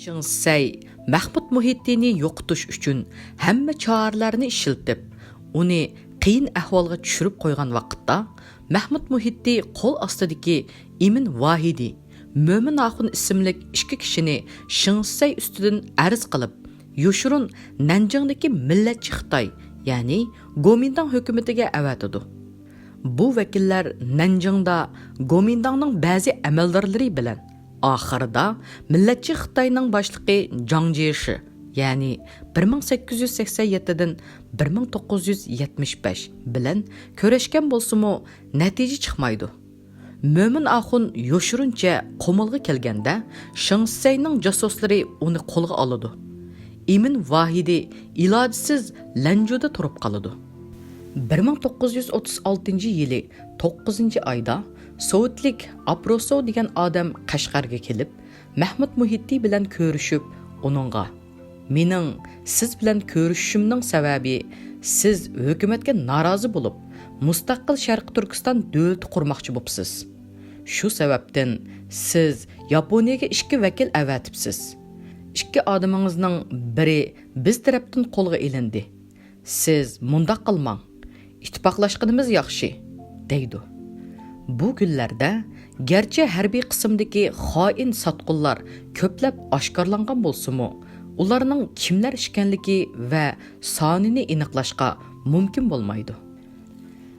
Shingsay Mahmud Muhiddinni yo'qotish uchun hamma choralarni ishlatib, uni qiyin ahvolga tushirib qo'ygan vaqtda Mahmud Muhiddi qo'l ostidagi Imin Vahidi, Mo'min Axun ismli ikki kishini Shingsay ustidan arz qilib, yoshurun Nanjingdagi millatchi Xitoy, ya'ni Gomindang hukumatiga avatadi. Bu vakillar Nanjingda Gomindangning ba'zi amaldorlari bilan oxirida millatchi Xitoyning boshlig'i Zhang Jieshi, ya'ni 1887 dan 1975 bilan ko'rishgan bo'lsa-mu, natija chiqmaydi. Mo'min Axun yoshuruncha qo'milga kelganda, Shingsayning jasuslari uni qo'lga oladi. Imin Vahidi ilojsiz Lanjuda turib qoladi. 1936 yili 9 oyda Sovetlik Aprosov degan odam Qashqarga kelib, Mahmud Muhiddi bilan ko'rishib, uningga "Mening siz bilan ko'rishishimning sababi, siz hukumatga norozi bo'lib, mustaqil Sharq Turkiston davlati qurmoqchi bo'libsiz. Shu sababdan siz Yaponiyaga ikki vakil avatibsiz. İkki odamingizning biri biz tarafdan qo'lga ilindi. Siz mundaq qilmang. İttifoqlashganimiz yaxshi", deydi. Bu kunlarda garchi harbiy qismdagi xoin sotqunlar ko'plab oshkorlangan bo'lsa-mu, ularning kimlar ekanligi va sonini aniqlashga mumkin bo'lmaydi.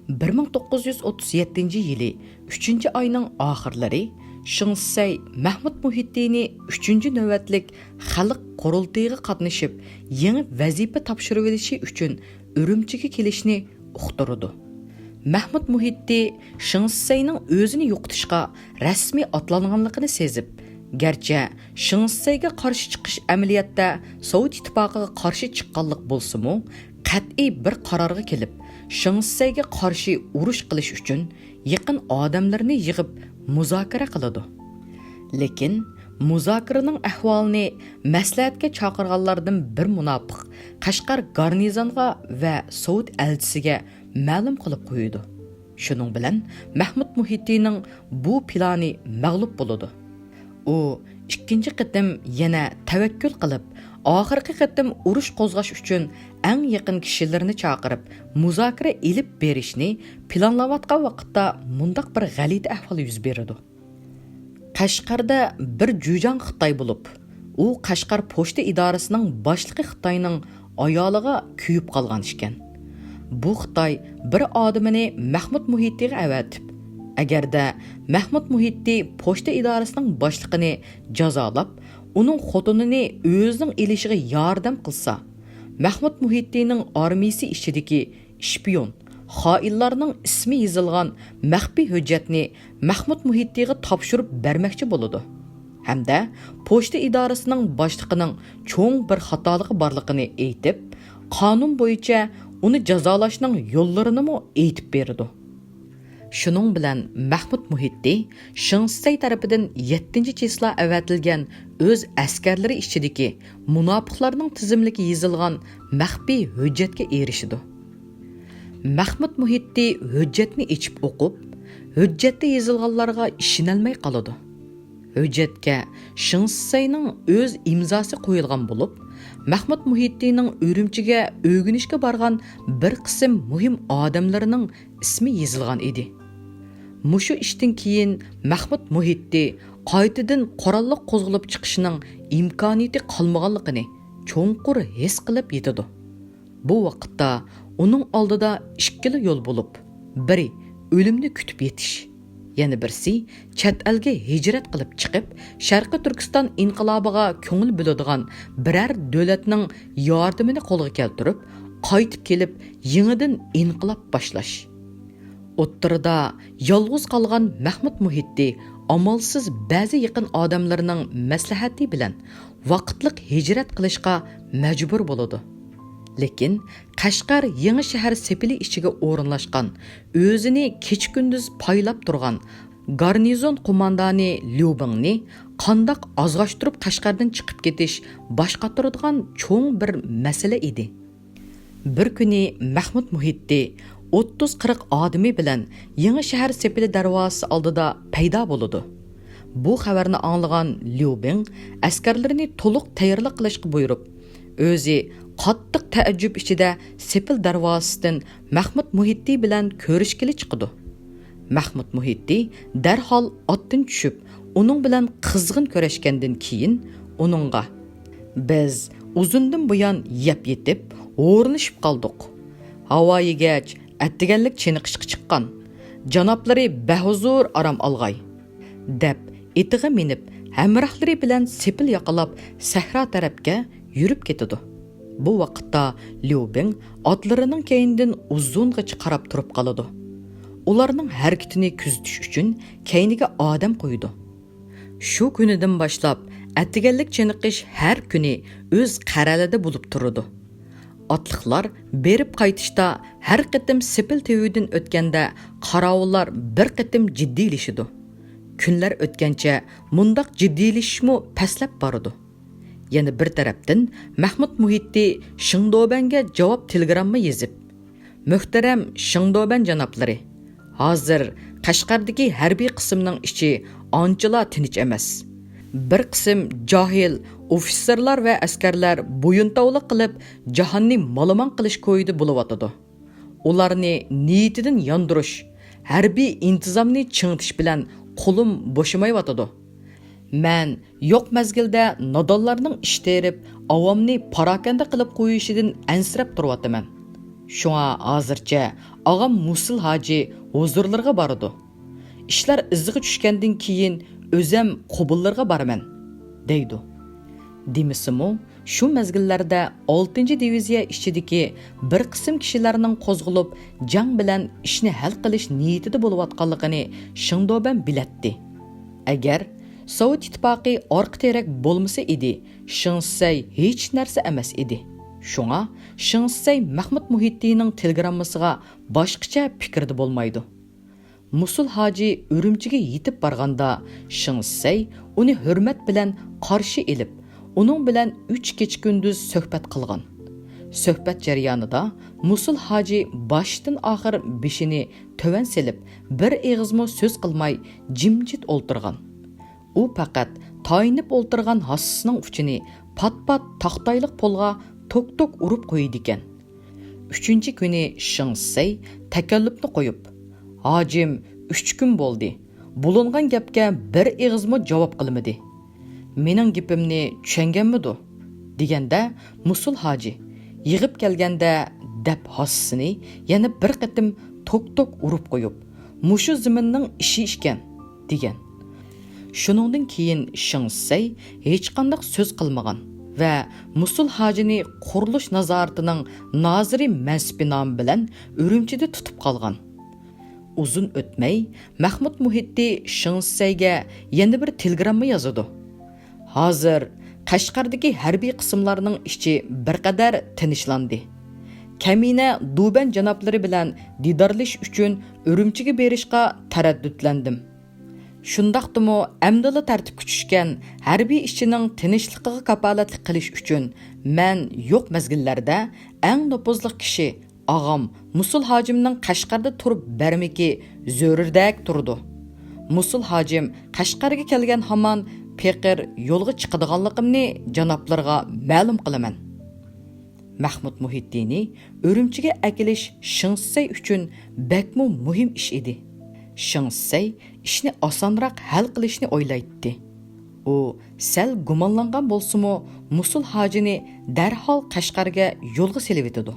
1937 yili 3-oyning oxirlari Shingsay Mahmud Muhiddini 3-navbatlik xalq qurultiyiga qatnashib, yangi vazifa topshirib olishi uchun Urumchiga kelishni uqtirdi. Mahmud Muhiddi Shingsayning o'zini yo'qotishga rasmiy otlanganligini sezib, garchi Shingsayga qarshi chiqish amaliyotda Sovet ittifoqiga qarshi chiqqanlik bo'lsa-mu, qat'iy bir qarorga kelib, Shingsayga qarshi urush qilish uchun yaqin odamlarni yig'ib muzokara qiladi. Lekin muzokaraning ahvolini maslahatga chaqirganlardan bir munofiq Qashqar garnizonga va Sovet elchisiga ma'lum qilib qo'ydi. Shuning bilan Mahmud Muhiddining bu plani mag'lub bo'ladi. U ikkinchi qitim yana tavakkul qilib, oxirgi qitim urush qo'zg'ash uchun eng yaqin kishilarni chaqirib, muzokara ilib berishni planlayotgan vaqtda mundaq bir g'alati ahvol yuz beradi. Qashqarda bir jujang Xitoy bo'lib, u Qashqar pochta idorasining boshlig'i Xitoyning ayoliga kuyib qolgan ekan. Bu Xitoy bir odamini Mahmud Muhiddiga avatib, agarda Mahmud Muhiddi pochta idorasining boshlig'ini jazolab, uning xotinini o'zining elishiga yordam qilsa, Mahmud Muhiddining armiyasi ichidagi shpion, xoinlarning ismi yozilgan maxfiy hujjatni Mahmud Muhiddiga topshirib bermoqchi bo'ladi. Hamda pochta idorasining boshlig'ining cho'ng bir xatoligi borligini aytib, qonun bo'yicha uni jazolashning yo'llarini aytib berdi. Shuning bilan Mahmud Muhiddi Shingsay tarafidan 7-chisla avatilgan o'z askarlari ichidagi munofiqlarning tizimligi yozilgan maxfiy hujjatga erishdi. Mahmud Muhiddi hujjatni ichib o'qib, hujjatda yozilganlarga ishonolmay qoladi. Hujjatga Shingsayning o'z imzosi qo'yilgan bo'lib, Mahmud Muhiddining Urumchiga o'rganishga borgan bir qism muhim odamlarining ismi yozilgan edi. Mushu ishdan keyin Mahmud Muhiddi qaytadan qurolliq qo'zg'alib chiqishining imkoniyati qolmaganligini cho'nqur his qilib yetadi. Bu vaqtda uning oldida ikkala yo'l bo'lib, biri o'limni kutib yetish, yana birisi chet elga hijrat qilib chiqib, Sharqi Turkiston inqilobiga ko'ngil bo'ladigan biror davlatning yordamini qo'lga keltirib, qaytib kelib, yangidan inqilob boshlash. O'ttirida yolg'iz qolgan Mahmud Muhiddi amalsiz ba'zi yaqin odamlarning maslahati bilan vaqtliq hijrat qilishga majbur bo'ladi. Lekin Qashqar yangi shahar sepili ichiga o'rinlashgan, o'zini kecha-kunduz paylab turgan garnizon qo'mondoni Lyubingni qandoq azg'ashtirib Qashqardan chiqib ketish boshqa turadigan cho'ng bir masala edi. Bir kuni Mahmud Muhiddi 30-40 odami bilan yangi shahar sepili darvozasi oldida paydo bo'ladi. Bu xabarni anglagan Liu Bing askarlarini to'liq tayyorlik qilishga buyurib, o'zi qattiq taajjub ichida Sepil darvozasidan Mahmud Muhitti bilan ko'rishgili chiqdi. Mahmud Muhitti darhol otdan tushib, uning bilan qizg'in ko'rishgandan keyin uningga: "Biz uzundan buyon yeb yetib, o'rnishib qoldik. Havo yegach, attiganlik chiniqishga chiqqan. Janoblari bahuzur aram olg'ay" deb itiga minib, hamrohlari bilan Sepil yaqalab sahro tarafga yurib ketdi. Bu vaqtda Liu Bing otlarining keynidan uzungacha qarab turib qoladi. Ularning harakatini kuzatish uchun keyniga odam qo'ydi. Shu kunidan boshlab attiganlik chiniqish har kuni o'z qaralida bo'lib turadi. Otliqlar berib qaytishda har qitim Sepil tevidan o'tganda qarovullar bir qitim jiddiylashidi. Kunlar o'tgancha mundaq jiddiylashishmi paslab boradi. Yana bir tarafdan Mahmud Muhitti Shingdobanga javob telegramma yozib: "Muhtaram Shingdoban janoblari, hozir Qashqardagi harbiy qismning ichi anchila tinch emas. Bir qism johil ofitserlar va askarlar bo'yintovliq qilib jahonni malaman qilish ko'yida bo'layotdi. Ularni niyatidan yondirish, harbiy intizomni chingitish bilan qo'lim bo'shamayotdi. Men yo'q mazgilda nodonlarning ish terib, avomni parakanda qilib qo'yishidan ansirab turyotaman. Shunga hozircha og'am Musul hoji huzurlarga boradi. Ishlar iziga tushgandan keyin o'zim qubullarga boraman" deydi. Demisimi, shu mazgillarda 6-diviziya ichidagi bir qism kishilarning qo'zg'alib, jang bilan ishni hal qilish niyatida bo'layotganligini Shingdoban bilatdi. Agar Sovet ittifoqi orqa terak bo'lmasa edi, Shinsay hech narsa emas edi. Shunga Shinsay Mahmud Muhittining telegrammasiga boshqacha fikrda bo'lmaydi. Musul hoji Urumchiga yetib borganda Shinsay uni hurmat bilan qarshi elib, uning bilan 3 kecha kunduz suhbat qilgan. Suhbat jarayonida Musul hoji boshdan oxir beshini tovan selib, bir eg'izmo so'z qilmay jimjit o'ltirgan. U faqat tayinib o'ltirgan hassisining uchini pat-pat taxtayliq polga tok-tok urib qo'ydi ekan. 3-chi kuni Shinsay takallubni qo'yib: "Hojim, 3 kun bo'ldi. Bulungan gapga bir eg'izmo javob qilmadi. Mening gapimni tushunganmidi?" deganda Musul hoji yig'ib kelganda deb hassisini yana bir qatim tok-tok urib qo'yib, "Mushu ziminning ishi ishkan" degan. Shuningdan keyin Shinsay hech qanday so'z qilmagan va Musul hojini qurilish nazoratining noziri mansibi nomi bilan Urumchida tutib qolgan. Uzun o'tmay Mahmud Muhitti Shinsayga yana bir telegramma yozadi. "Hozir Qashqardagi harbiy qismlarning ichi bir qadar tinchlandi. Kamina Duban janoblari bilan didorlash uchun Urumchiga berishga taraddudlandim. Shundaqdimi amdila tartibga tushgan harbiy ishchining tinchligiga kapolatlik qilish uchun men yo'q mazgillarda eng nopozli kishi og'am Musul hojimning Qashqarda turib bermiki zo'rirdak turdi. Musul hojim Qashqarga kelgan hamon peqir yo'lga chiqadiganligimni janoblarga ma'lum qilaman." Mahmud Muhittini Urumchiga akilish Shinsay uchun bakmo muhim ish edi. Shinsay ishni osonroq hal qilishni o'ylaydi. U sal gumonlangan bo'lsa-mu, Musul hojini darhol Qashqarga yo'lga selibetdi.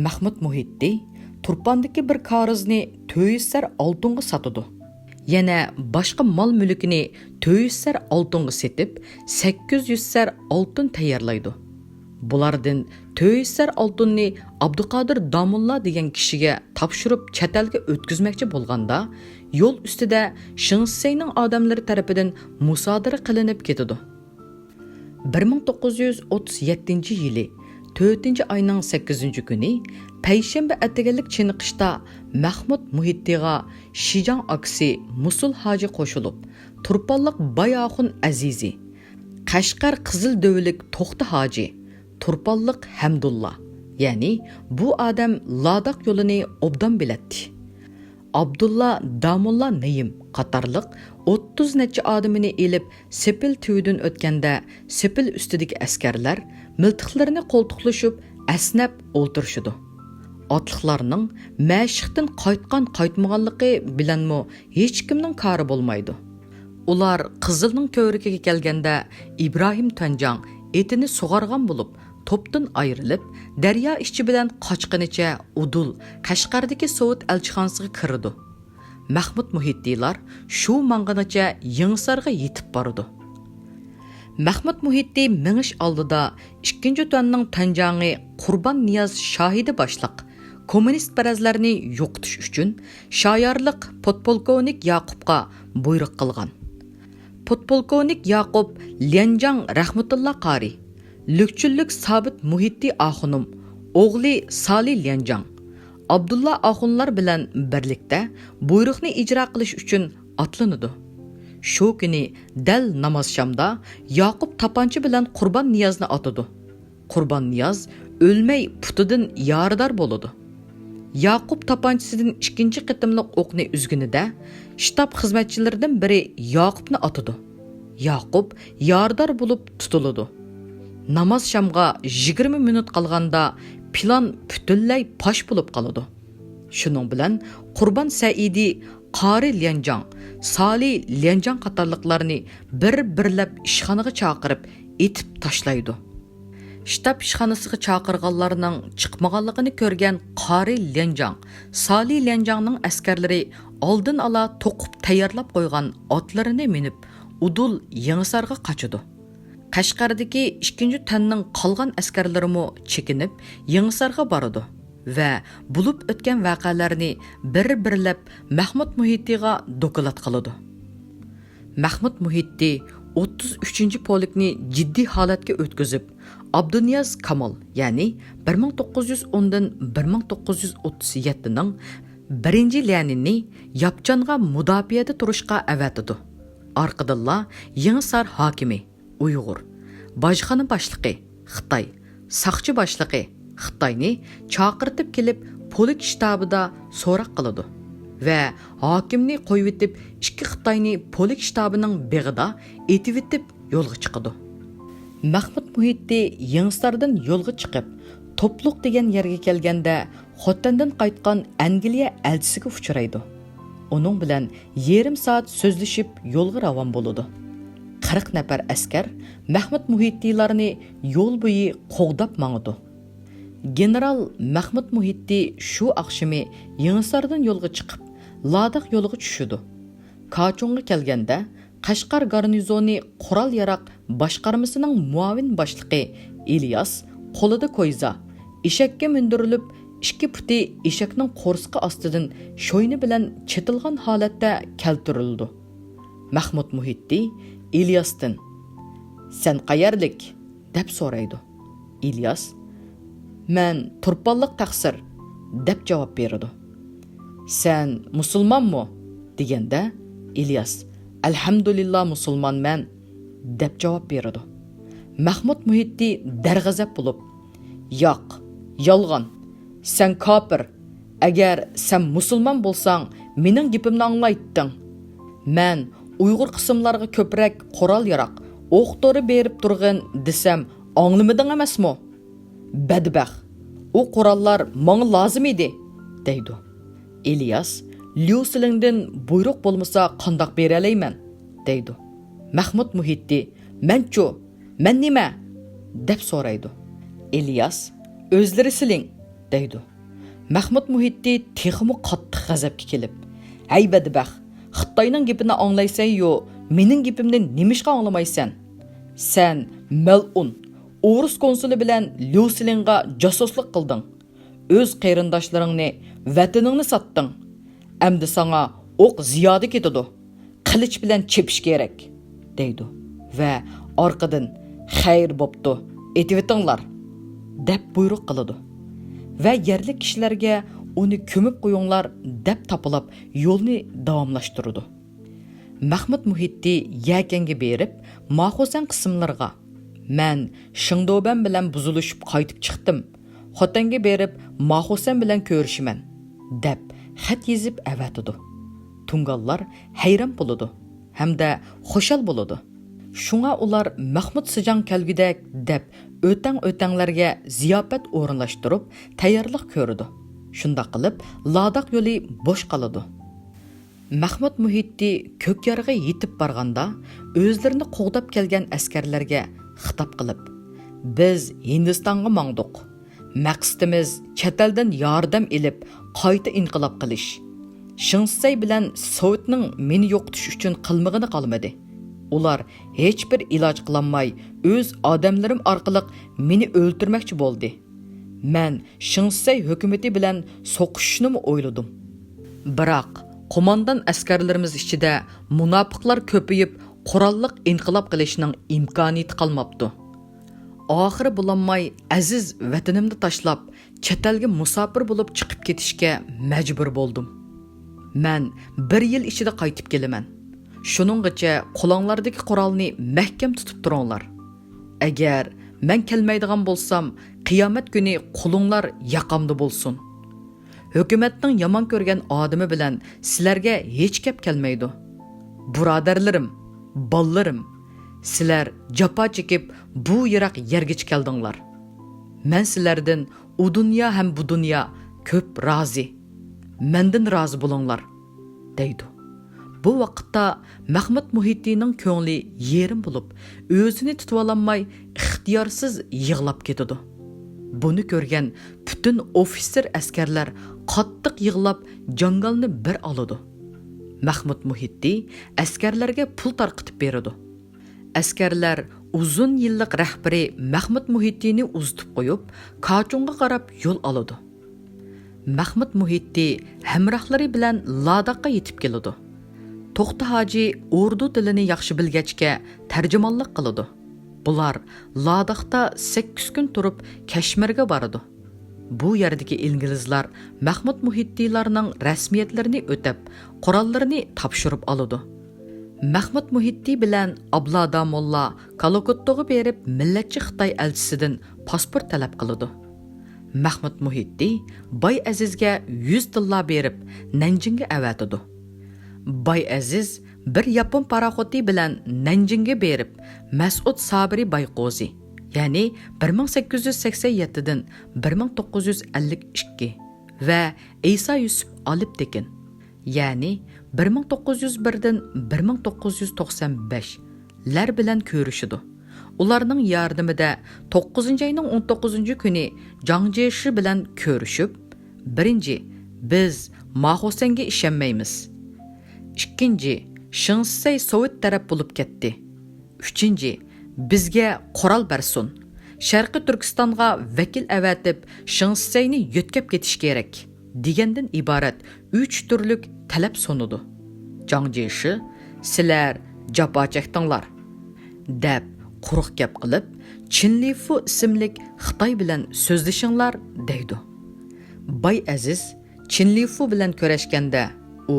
Mahmud Muhitti Turpandagi bir korizni 400 sar oltinga sotdi. Yana boshqa mol mulkini 400 sar oltinga setib, 800 sar oltin tayyorlaydi. Bulardan 400 sar oltinni Abduqodir Damulla degan kishiga topshirib chatalga o'tkazmoqchi bo'lganda, yo'l ustida Shinsayning odamlari tarafidan musodara qilinib ketdi. 1937-yili 4-oyning 8-kuni payshanba ataganlik chiniqishda Mahmud Muhittiga Shijang aksi Musul hoji qo'shilib, Turponliq Bayoxun Azizi, Qashqar Qizil Dövlik To'xti hoji, Turponliq Hamdulla, ya'ni bu odam Ladaq yo'lini obdan biladi. Abdulla Damulla Nayim qatarlıq 30 neçə adamını elib sepil tüydün ötkəndə sepil üstüdəki əskərlər miltiqlərini qoltuqlaşıb əsnəb olturşudu. Atlıqlarının məşiqdən qaytmağanlıqı bilənmi heç kimnin karı bolmaydı. Ular Qızılның kövrükiga kelgəndə İbrahim Töncan etini soğarğan bulub, topdan ayrılıb, daryo ishchi bilan qochqinicha Udul, Qashqardagi Sovet elchixonasiga kirdi. Mahmud Muhiddiylar shu mang'inicha Yangisarga yetib bordi. Mahmud Muhiddiy mingish oldida 2-tuanning Tanjangi Qurbon Niyoz shohidi boshliq kommunist parazlarni yo'qotish uchun shoyorlik podpolkovnik Yaqubga buyruq qilgan. Podpolkovnik Yaqub Lianjang Rahmatullah Qari, Lükçüllük Sabit Muhiddiy Axunum, o'g'li Sali Lianjang, Abdulla Axunlar bilan birlikda buyruqni ijro qilish uchun atlanadi. Shu kuni dal namoz shamda Yaqub tapanchi bilan Qurbon Niyozni otadi. Qurbon Niyoz o'lmay putidan yarador bo'ladi. Yaqub tapanchisidan ikkinchi qitimliq o'qni uzgunida shtab xizmatchilaridan biri Yaqubni otadi. Yaqub yarador bo'lib tutiladi. Namoz shamga 20 minut qolganda plan butunlay pash bo'lib qoladi. Shuning bilan Qurbon Saidi, Qari Lianjang, Sali Lianjang qatorliqlarni bir-birlab ishxonaga chaqirib, etib tashlaydi. Shtab ishxonasiga chaqirganlarning chiqmaganligini ko'rgan Qari Lianjang, Sali Lianjangning askarlari oldin ola to'qib tayyorlab qo'ygan otlarini minib, Udul Yangisarga qochadi. Qashqardagi 2-tanning qolgan askarlarimi chekinib Yangisarga boradi va bo'lib o'tgan voqealarni bir-birlab Mahmud Muhiddiyga doklad qiladi. Mahmud Muhiddiy 33-polikni jiddiy holatga o'tkazib, Abduniyaz Kamal, ya'ni 1910 1937 ning 1-Leninni Yapchanga mudofiyada turishga avatadi. Arqadilla Yangisar hokimi Uyg'ur, bojxona boshlig'i Xitoy, saqchi boshlig'i Xitoyni chaqirtib kelib, polik shtabida so'roq qiladi va hokimni qo'yib etib, ikki Xitoyni polik shtabining beg'ida etib etib yo'lga chiqadi. Mahmud Muhiddiy Yangisardan yo'lga chiqib, To'pluq degan yerga kelganda Xotandan qaytgan Angliya elchisiga uchraydi. Uning bilan yarim soat so'zlashib yo'lga ravon bo'ladi. 40 nafar askar Mahmud Muhiddiylarni yo'l bo'yi qo'g'dab mangdi. General Mahmud Muhiddiy shu oqshimi Yangisardan yo'lga chiqib, Ladaq yo'liga tushdi. Kachonga kelganda Qashqar garnizoni qurol yaroq boshqarmasining muavin boshlig'i İlyas qo'lida ko'yza, eshakka mindirilib, ikki puti eshakning qo'rsqi ostidan sho'yni bilan chetilgan holatda keltirildi. Mahmud Muhiddiy İlyasdan "Sen qayerlik?" deb so'raydi. İlyas "Men turpanliq taqsir" deb javob beradi. "Sen musulmonmi?" deganda İlyas "Alhamdulillah musulmonman" deb javob beradi. Mahmud Muhiddiy darg'azab bo'lib "Yo'q, yolg'on. Sen kofir. Agar sen musulmon bo'lsang, mening gapimni anglayding. Men Uyg'ur qismlariga ko'proq qurol yaroq, o'q-dori berib turgan desam, anglamading emasmi? Badbaxt. O qurollar menga lozim edi" deydi. İlyas "Lyusilingdan buyruq bo'lmasa qandoq bera alayman" deydi. Mahmud Muhiddiy "Menchu, men nima?" deb so'raydi. İlyas "O'zlari siling" deydi. Mahmud Muhiddiy texmi qattiq g'azabga kelib, "Hay badbaxt, Xitoyning gapini anglaysan-yu, mening gapimni nimishqa anglamaysan? Sen mal'un, O'rus konsuli bilan Lyusilingga josuslik qilding. O'z qarindoshlaringni, vataningni satding. Endi sana o'q ziyoda ketadi. Qilich bilan chepish kerak" deydi va orqadan "Xayr bo'pti, etivitinglar" deb buyruq qiladi. Va yerlik kishilarga uni ko'mib qo'yinglar deb tapilib yo'lni davomlashtirdi. Mahmud Muhiddiy yakanga berib, Maxusan qismlarga "Men Shingdoban bilan buzilishib qaytib chiqdim. Xotanga berib Maxusan bilan ko'rishiman" deb xat yezib avatadi. Tungallar hayron bo'ladi hamda xushal bo'ladi. Shunga ular Mahmud Sijang kelgudek deb o'tanglarga ziyofat o'rinlashtirib tayyorlik ko'rdi. Shunda qilib Ladakh yo'li bo'sh qoladi. Mahmud Muhitti Ko'kyarga yetib borganda o'zlarini qo'g'dab kelgan askarlarga xitob qilib, biz Hindistonga mangdiq. Maqsadimiz chet eldan yordam elib qayta inqilob qilish. Shinsay bilan Sovetning meni yo'qotish uchun qilmag'ini qolmadi. Ular hech bir iloj qilolmay o'z odamlarim orqali meni o'ldirmoqchi bo'ldi. Men Shinsay hukumati bilan so'qishishni o'yladim. Biroq qo'mondan askarlarimiz ichida munofiqlar ko'payib, qurolliq inqilob qilishning imkoniyati qolmabdi. Oxiri bulanmay aziz vatanimni tashlab, chet elga musofir bo'lib chiqib ketishga majbur bo'ldim. Men 1 yil ichida qaytib kelaman. Shuninggacha qo'linglardagi qurolni mahkam tutib turinglar. Agar men kelmaydigan bo'lsam, qiyomat kuni qo'linglar yaqamda bo'lsin. Hukumatning yomon ko'rgan odami bilan sizlarga hech gap kelmaydi. Birodarlarim, bollarim, sizlar jafo chekib bu yiroq yerga keldinglar. Men sizlardan u dunyo ham bu dunyo ko'p rozi. Mendan rozi bo'linglar, deydi. Bu vaqtda Mahmud Muhittining ko'ngli yerim bo'lib, o'zini tutib ololmay ixtiyorsiz yig'lab ketadi. Buni ko'rgan butun ofitser askarlar qattiq yig'lab jangalni bir oladi. Mahmud Muhitti askarlarga pul tarqitib beradi. Askarlar uzun yillik rahbari Mahmud Muhittini uzitib qo'yib, Kachunga qarab yo'l oladi. Mahmud Muhitti hamrohlari bilan Ladakha yetib keladi. To'xta Hoji urdu tilini yaxshi bilgachga tarjimonlik qiladi. Bular Ladakhda 8 kun turib Kashmirga boradi. Bu yerdagi inglizlar Mahmud Muhittilarning rasmiyatlarini o'tab, qurollarini topshirib oladi. Mahmud Muhitti bilan Ablada Molla Kalokottoga berib millatchi Xitoy elchisidan pasport talab qiladi. Mahmud Muhitti Bay Azizga 100 dollar berib Nanjingga avatadi. Bay Aziz bir yapon paraxoti bilan Nanjingga berib Mas'ud Sabri Bayqozi, ya'ni 1887 dan 1952 va Isa Yusuf Aliptekin, ya'ni 1901 dan 1995 lar bilan ko'rishidi. Ularning yordamida 9-oyning 19-kuni Jang Jeshi bilan ko'rishib, birinchi biz Mahosanga ishonmaymiz. Ikkinchi, Shinsay Sovet taraf bo'lib ketdi. Uchinchi, bizga qurol bersin. Sharqiy Turkistonga vakil avatib, Shinsayni yo'tkab ketish kerak degandan iborat 3 turlik talab sunudi. Jang Jeshi, sizlar jafo chekdinglar deb quruq gap qilib, Chinlifu ismli Xitoy bilan so'zlashinglar deydi. Bay Aziz Chinlifu bilan ko'rishganda u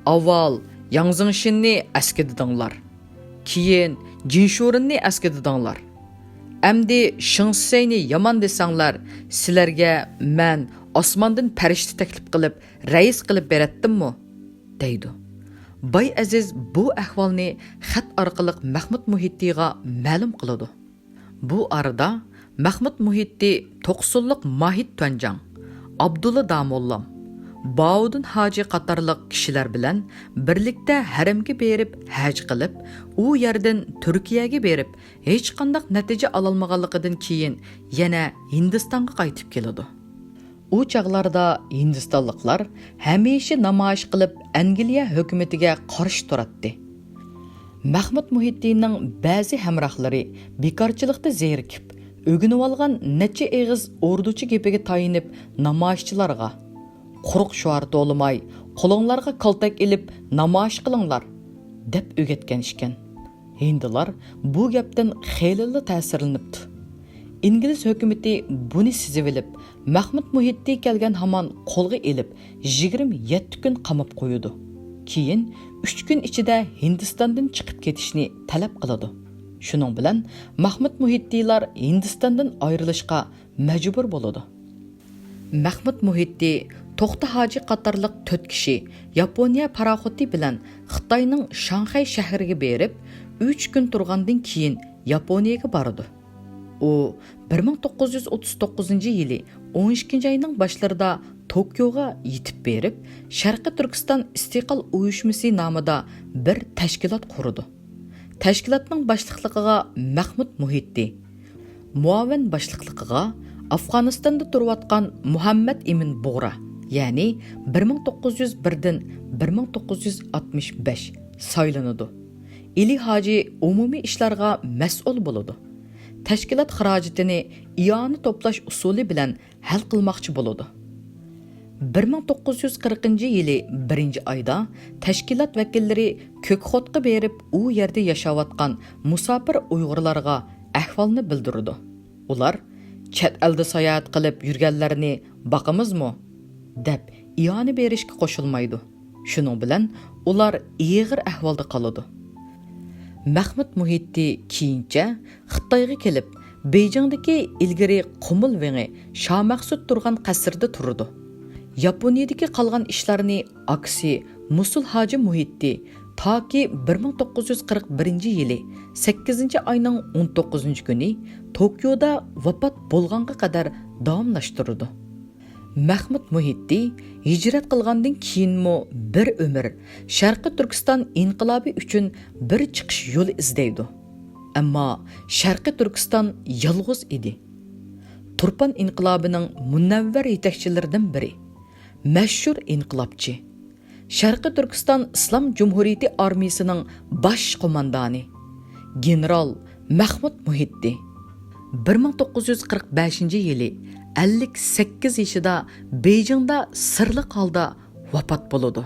avval Yang Zingshinni askidinglar, keyin Jinshurinni askidinglar. Amdi Shinsayni yomon desanglar, sizlarga men osmondan farishta taklif qilib, rais qilib beratdimmi? deydi. Bay Aziz bu ahvolni xat orqali Mahmud Muhittiga ma'lum qiladi. Bu arada Mahmud Muhitti 90lik Mahid Tuanjang, Abdulla Damollam, Baudun Hoji qatorliq kishilar bilan birlikda haramga berib haj qilib, u yerdan Turkiyaga berib, hech qanday natija ololmaganligidan keyin yana Hindistonga qaytib keladi. U chaqlarda Hindistonliklar hamisha namoyish qilib Angliya hukumatiga qarshi turadi. Mahmud Muhittining ba'zi hamrohlari bekorchilikda zerikib, o'ginib olgan necha eg'iz orduchi gapiga tayinib namoyishchilarga quruq shuar to'limay, qo'linglarga qaltak ilib namoyish qilinglar deb o'rgatgan ekan. Hindilar bu gapdan xeyli ta'sirlanibdi. İngiliz hukumati buni sezib olib, Mahmud Muhitti kelgan hamon qo'lga elib 27 kun qamab qo'ydi. Keyin 3 kun ichida Hindistondan chiqib ketishni talab qiladi. Shuning bilan Mahmud Muhittilar Hindistondan ayrilishga majbur bo'ladi. Mahmud Muhitti To'xta Hoji qatorliq 4 kishi Yaponiya paraxoti bilan Xitoyning Shanxay shahriga berib, 3 kun turgandan keyin Yaponiyaga bordi. U 1939-yili 12 oyning boshlarida Tokyoga yetib berib, Sharqiy Turkiston istiqlol uyushmasi nomida bir tashkilot qurdi. Tashkilotning boshliqligiga Mahmud Muhitti, muavin boshliqligiga Afg'onistonda turayotgan Muhammad Emin Bug'ra, ya'ni 1901dan 1965 saylanadi. İli Hoji umumiy ishlarga mas'ul bo'ladi. Tashkilot xarajatini iyoni to'plash usuli bilan hal qilmoqchi bo'ladi. 1940-yili 1-oyda tashkilot vakillari Ko'kxotga berib, u yerda yashayotgan musofir Uyg'urlarga ahvolni bildirdi. Ular chet elda sayohat qilib yurganlarni boqamizmi deb iyoni berishga qo'shilmaydi. Shuning bilan ular ig'ir ahvolda qoladi. Mahmud Muhitti keyincha Xitoyga kelib, Beyjingdagi ilgari Qumul Veng'i Shah Maqsud turgan qasrda turdi. Yaponiyadagi qolgan ishlarni aksi Musul Hoji Muhitti toki 1941-yili 8-oyning 19-kuni Tokyoda vafot bo'lganga qadar davomlashtirdi. Mahmud Muhitti hijrat qilgandan keyinmi bir umr Sharqiy Turkiston inqilobi uchun bir chiqish yo'li izlaydi. Ammo Sharqiy Turkiston yolg'iz edi. Turpan inqilobining munavvar yetakchilaridan biri, mashhur inqilobchi, Sharqiy Turkiston Islom Jumhuriyati armiyasining bosh qo'mondoni general Mahmud Muhitti 1945-yili 58 yoshida Beyjingda sirliq holda vafot bo'ldi.